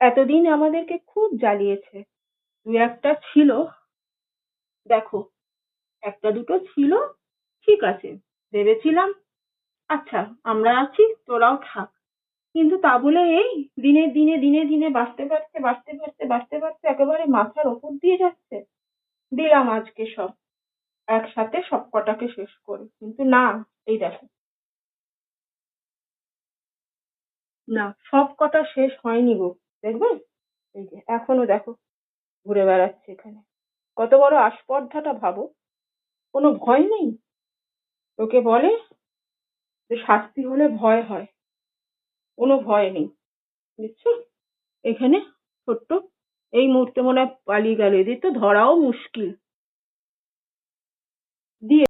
এতদিন আমাদেরকে খুব জ্বালিয়েছে। দু একটা ছিল, দেখো, একটা দুটো ছিল, ঠিক আছে, ভেবেছিলাম আচ্ছা আমরা আছি, তোরাও থাক। কিন্তু তা বলে এই দিনে দিনে দিনে দিনে বাড়তে একেবারে মাথার ওপর দিয়ে যাচ্ছে। দিলাম আজকে সব একসাথে সব কটাকে শেষ করে, কিন্তু না, এই দেখো, না, সব কটা শেষ হয়নি গো। দেখবে, এই যে এখনো দেখো ঘুরে বেড়াচ্ছে এখানে। কত বড় আস্পর্ধাটা ভাবো, কোনো ভয় নেই। তোকে বলে যে শাস্তি হলে ভয় হয়, কোনো ভয় নেই, বুঝছো? এখানে ছোট্ট, এই মুহূর্তে মনে হয় পালিয়ে গেল, এদের তো ধরাও মুশকিল। দিয়ে